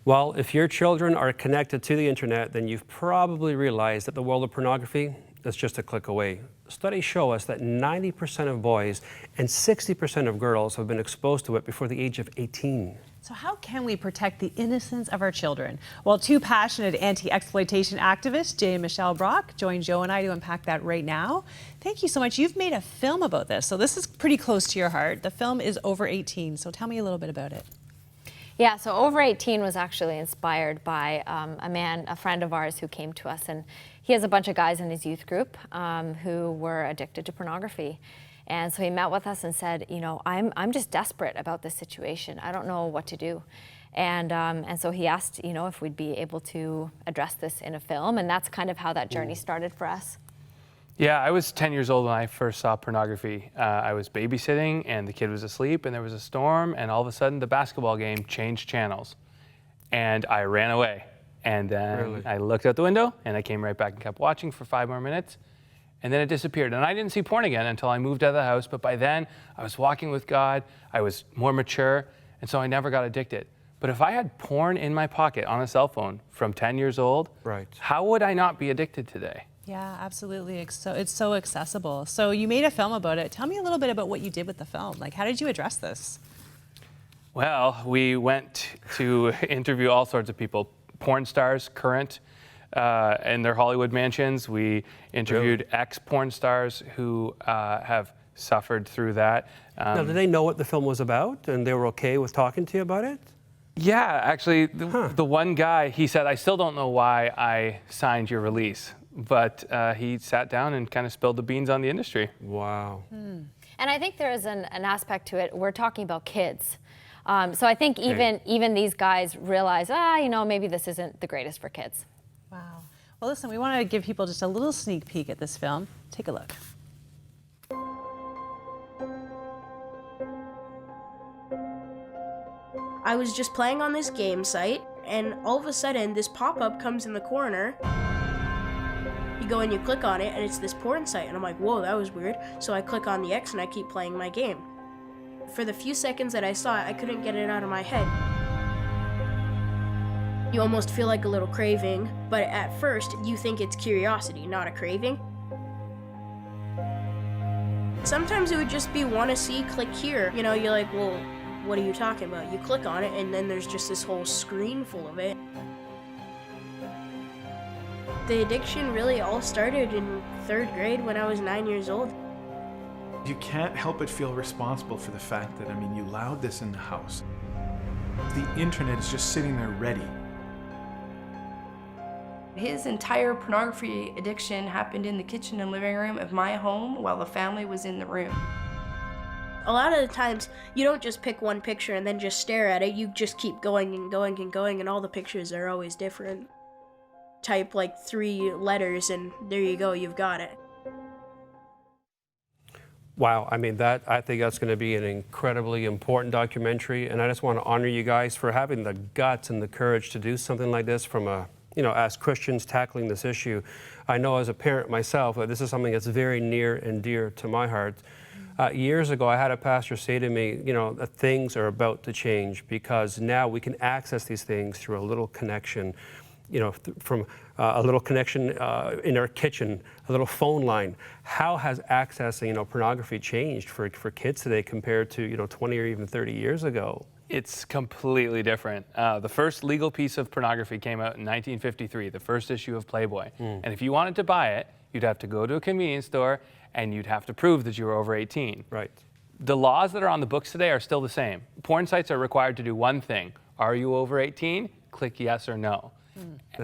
Well, if your children are connected to the internet, then you've probably realized that the world of pornography is just a click away. Studies show us that 90% of boys and 60% of girls have been exposed to it before the age of 18. So how can we protect the innocence of our children? Well, two passionate anti-exploitation activists, Jay and Michelle Brock, join Joe and I to unpack that right now. Thank you so much. You've made a film about this, so this is pretty close to your heart. The film is Over 18, so tell me a little bit about it. Yeah, so Over 18 was actually inspired by a friend of ours who came to us, and he has a bunch of guys in his youth group who were addicted to pornography. And so he met with us and said, you know, I'm just desperate about this situation. I don't know what to do. And so he asked, you know, if we'd be able to address this in a film, and that's kind of how that journey started for us. Yeah, I was 10 years old when I first saw pornography. I was babysitting and the kid was asleep and there was a storm, and all of a sudden the basketball game changed channels and I ran away. And then I looked out the window and I came right back and kept watching for 5 more minutes, and then it disappeared. And I didn't see porn again until I moved out of the house, but by then I was walking with God, I was more mature, and so I never got addicted. But if I had porn in my pocket on a cell phone from 10 years old, how would I not be addicted today? Yeah, absolutely. It's so accessible. So you made a film about it. Tell me a little bit about what you did with the film. Like, how did you address this? Well, we went to interview all sorts of people, porn stars, current, in their Hollywood mansions. We interviewed ex-porn stars who have suffered through that. Now, did they know what the film was about and they were okay with talking to you about it? Yeah, actually, the one guy, he said, I still don't know why I signed your release. But he sat down and kind of spilled the beans on the industry. Wow. And I think there is an aspect to it. We're talking about kids. So I think even these guys realize, you know, maybe this isn't the greatest for kids. Wow. Well, listen, we want to give people just a little sneak peek at this film. Take a look. I was just playing on this game site, and all of a sudden, this pop-up comes in the corner. You go and you click on it, and it's this porn site, and I'm like, whoa, that was weird. So I click on the X and I keep playing my game. For the few seconds that I saw it, I couldn't get it out of my head. You almost feel like a little craving, but at first, you think it's curiosity, not a craving. Sometimes it would just be wanna see, click here. You know, you're like, well, what are you talking about? You click on it, and then there's just this whole screen full of it. The addiction really all started in 3rd grade when I was 9 years old. You can't help but feel responsible for the fact that, I mean, you allowed this in the house. The internet is just sitting there ready. His entire pornography addiction happened in the kitchen and living room of my home while the family was in the room. A lot of the times, you don't just pick one picture and then just stare at it. You just keep going and going and going, and all the pictures are always different. Type like 3 letters and there you go, you've got it. Wow, I mean, I think that's going to be an incredibly important documentary, and I just want to honor you guys for having the guts and the courage to do something like this from as Christians tackling this issue. I know as a parent myself that this is something that's very near and dear to my heart. Years ago, I had a pastor say to me, you know, that things are about to change because now we can access these things through a little connection. You know, from a little connection in our kitchen, a little phone line. How has accessing, you know, pornography changed for kids today compared to, you know, 20 or even 30 years ago? It's completely different. The first legal piece of pornography came out in 1953, the first issue of Playboy. And if you wanted to buy it, you'd have to go to a convenience store and you'd have to prove that you were over 18. Right. The laws that are on the books today are still the same. Porn sites are required to do one thing. Are you over 18? Click yes or no.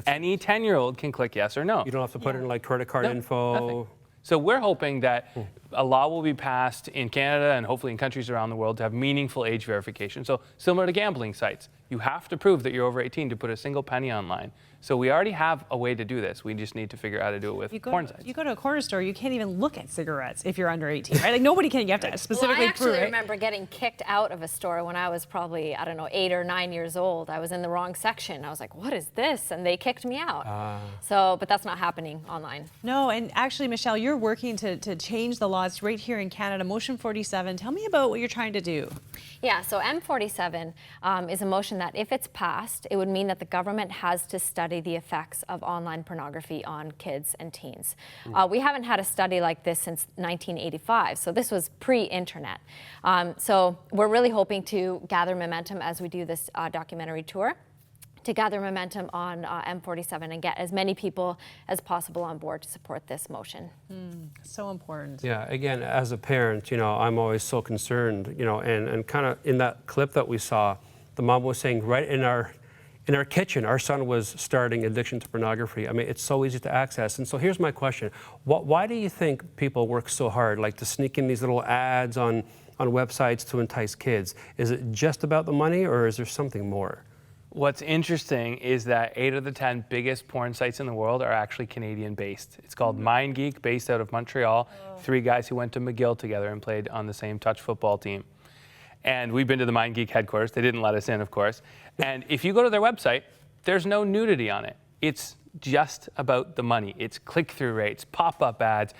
Any 10-year-old can click yes or no. You don't have to put in like credit card info. Nothing. So we're hoping that a law will be passed in Canada and hopefully in countries around the world to have meaningful age verification. So similar to gambling sites, you have to prove that you're over 18 to put a single penny online. So we already have a way to do this. We just need to figure out how to do it with porn sites. You go to a corner store, you can't even look at cigarettes if you're under 18, right? Like nobody can. You have to specifically prove it. I actually remember getting kicked out of a store when I was probably, I don't know, 8 or 9 years old. I was in the wrong section. I was like, what is this? And they kicked me out. But that's not happening online. No, and actually, Michelle, you're working to change the law law. It's right here in Canada, Motion 47. Tell me about what you're trying to do. Yeah, so M47 is a motion that if it's passed, it would mean that the government has to study the effects of online pornography on kids and teens. We haven't had a study like this since 1985, so this was pre-internet. So we're really hoping to gather momentum as we do this documentary tour, to gather momentum on M47 and get as many people as possible on board to support this motion. So important. Yeah, again, as a parent, I'm always so concerned, and kind of in that clip that we saw, the mom was saying right in our kitchen, our son was starting addiction to pornography. I mean, it's so easy to access. And so here's my question. Why do you think people work so hard, like to sneak in these little ads on websites to entice kids? Is it just about the money, or is there something more? What's interesting is that 8 of the 10 biggest porn sites in the world are actually Canadian-based. It's called MindGeek, based out of Montreal. 3 guys who went to McGill together and played on the same touch football team. And we've been to the MindGeek headquarters. They didn't let us in, of course. And if you go to their website, there's no nudity on it. It's just about the money. It's click-through rates, pop-up ads.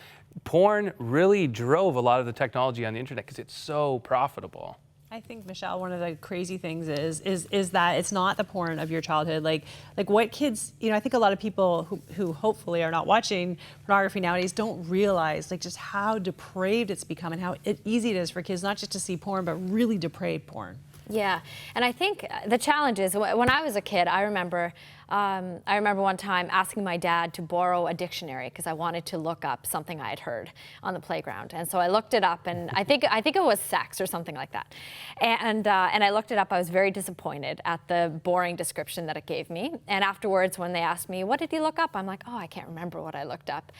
Porn really drove a lot of the technology on the internet because it's so profitable. I think, Michelle, one of the crazy things is that it's not the porn of your childhood. Like what kids, I think a lot of people who hopefully are not watching pornography nowadays don't realize like just how depraved it's become and how easy it is for kids not just to see porn, but really depraved porn. Yeah, and I think the challenge is when I was a kid, I remember one time asking my dad to borrow a dictionary because I wanted to look up something I had heard on the playground, and so I looked it up, and I think it was sex or something like that, and I looked it up. I was very disappointed at the boring description that it gave me, and afterwards, when they asked me what did you look up, I'm like, oh, I can't remember what I looked up.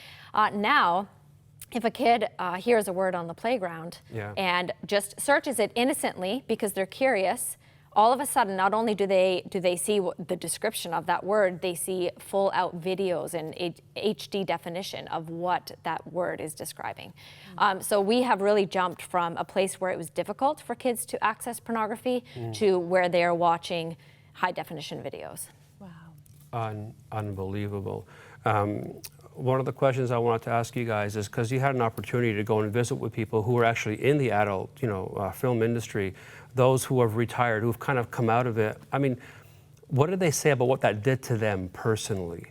Now, if a kid hears a word on the playground and just searches it innocently because they're curious, all of a sudden, not only do they see the description of that word, they see full out videos in HD definition of what that word is describing. So we have really jumped from a place where it was difficult for kids to access pornography to where they are watching high definition videos. Wow. Unbelievable. One of the questions I wanted to ask you guys is because you had an opportunity to go and visit with people who were actually in the adult, film industry, those who have retired, who've kind of come out of it. I mean, what did they say about what that did to them personally?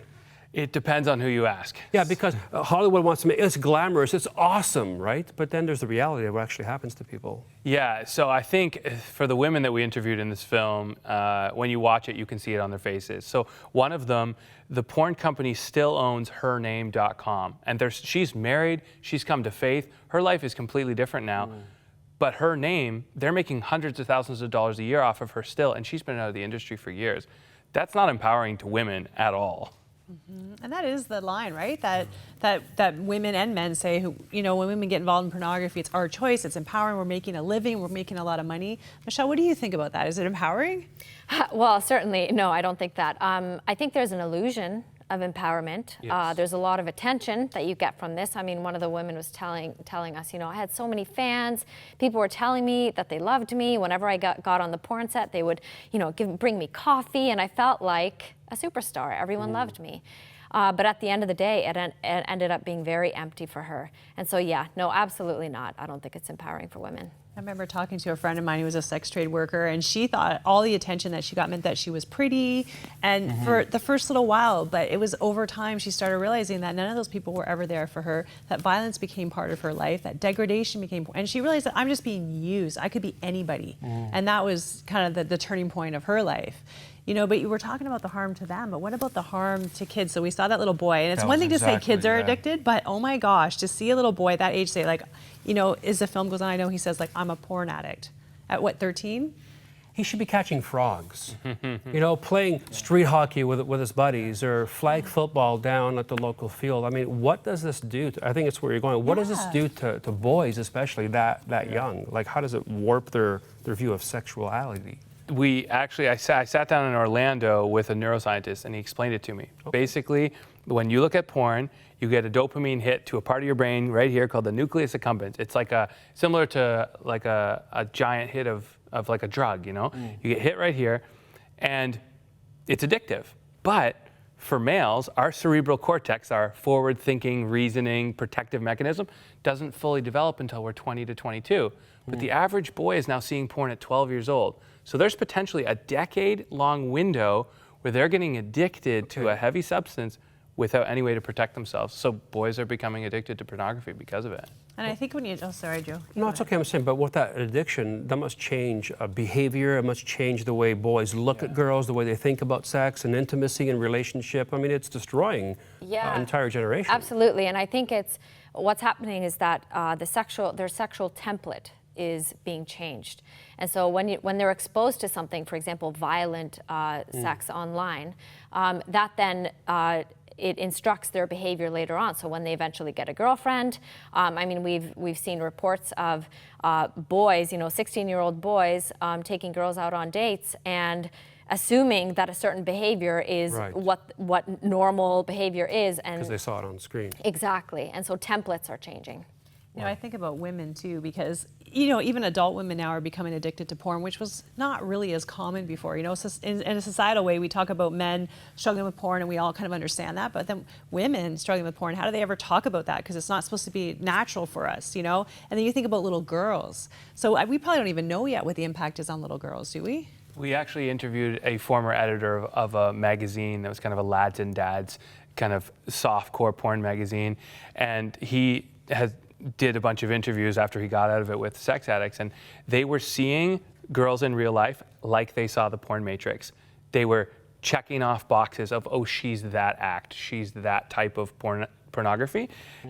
It depends on who you ask. Yeah, because Hollywood wants to make it's glamorous, it's awesome, right? But then there's the reality of what actually happens to people. Yeah, so I think for the women that we interviewed in this film, when you watch it, you can see it on their faces. So one of them, the porn company still owns hername.com. And she's married, she's come to faith, her life is completely different now. But her name, they're making hundreds of thousands of dollars a year off of her still, and she's been out of the industry for years. That's not empowering to women at all. And that is the line, right? That women and men say, when women get involved in pornography, it's our choice, it's empowering, we're making a living, we're making a lot of money. Michelle, what do you think about that? Is it empowering? Well, certainly, no, I don't think that. I think there's an illusion of empowerment. Yes. There's a lot of attention that you get from this. I mean, one of the women was telling us, I had so many fans. People were telling me that they loved me. Whenever I got on the porn set, they would, bring me coffee, and I felt like a superstar. Everyone loved me. But at the end of the day, it ended up being very empty for her. And so, yeah, no, absolutely not. I don't think it's empowering for women. I remember talking to a friend of mine who was a sex trade worker, and she thought all the attention that she got meant that she was pretty, and for the first little while, but it was over time she started realizing that none of those people were ever there for her, that violence became part of her life, that degradation became, and she realized that I'm just being used. I could be anybody. And that was kind of the turning point of her life. But you were talking about the harm to them, but what about the harm to kids? So we saw that little boy, and it's one thing to say kids are addicted, but oh my gosh, to see a little boy that age say like, as the film goes on, I know he says like, I'm a porn addict. At what, 13? He should be catching frogs, playing street hockey with his buddies or flag football down at the local field. I mean, what does this do? I think it's where you're going. What does this do to boys, especially that young? Like, how does it warp their view of sexuality? I sat down in Orlando with a neuroscientist, and he explained it to me. Okay. Basically, when you look at porn, you get a dopamine hit to a part of your brain right here called the nucleus accumbens. It's like similar to like a giant hit of like a drug, You get hit right here, and it's addictive. But For males, our cerebral cortex, our forward-thinking, reasoning, protective mechanism, doesn't fully develop until we're 20 to 22. But the average boy is now seeing porn at 12 years old. So there's potentially a decade-long window where they're getting addicted to a heavy substance without any way to protect themselves. So boys are becoming addicted to pornography because of it. And I think when you, oh, sorry, Joe. No, it's okay. I'm saying, but with that addiction, that must change behavior. It must change the way boys look at girls, the way they think about sex and intimacy and relationship. I mean, it's destroying an entire generation. Absolutely, and I think it's what's happening is that their sexual template is being changed, and so when they're exposed to something, for example, violent sex online, that then it instructs their behavior later on. So when they eventually get a girlfriend, I mean, we've seen reports of boys, 16-year-old boys taking girls out on dates and assuming that a certain behavior is what normal behavior is, and because they saw it on the screen. Exactly, and so templates are changing. I think about women too, because even adult women now are becoming addicted to porn, which was not really as common before. In a societal way, we talk about men struggling with porn, and we all kind of understand that. But then women struggling with porn, how do they ever talk about that? Because it's not supposed to be natural for us, And then you think about little girls. So we probably don't even know yet what the impact is on little girls, do we? We actually interviewed a former editor of a magazine that was kind of a lads and dads kind of soft-core porn magazine, and he did a bunch of interviews after he got out of it with sex addicts, and they were seeing girls in real life like they saw the porn matrix. They were checking off boxes of, oh, she's that act, she's that type of pornography.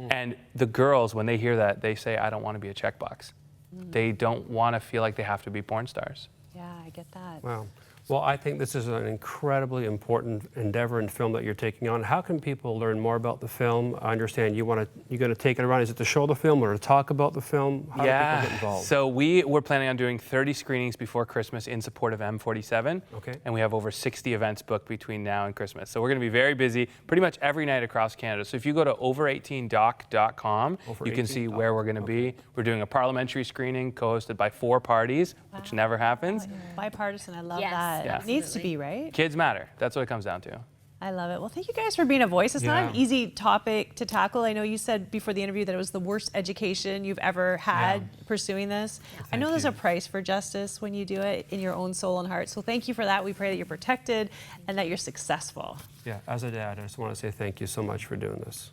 And the girls, when they hear that, they say, I don't want to be a checkbox. They don't want to feel like they have to be porn stars. Yeah, I get that. Wow. Well, I think this is an incredibly important endeavor and film that you're taking on. How can people learn more about the film? I understand you're going to take it around. Is it to show the film or to talk about the film? How do people get involved? So we're planning on doing 30 screenings before Christmas in support of M47. Okay. And we have over 60 events booked between now and Christmas. So we're going to be very busy pretty much every night across Canada. So if you go to over18doc.com, you can see where we're going to be. We're doing a parliamentary screening co-hosted by 4 parties, which never happens. Bipartisan, I love Yes. that. Yeah. It needs to be, right? Kids matter. That's what it comes down to. I love it. Well, thank you guys for being a voice. It's not an easy topic to tackle. I know you said before the interview that it was the worst education you've ever had pursuing this. I know there's a price for justice when you do it in your own soul and heart. So thank you for that. We pray that you're protected and that you're successful. Yeah, as a dad, I just want to say thank you so much for doing this.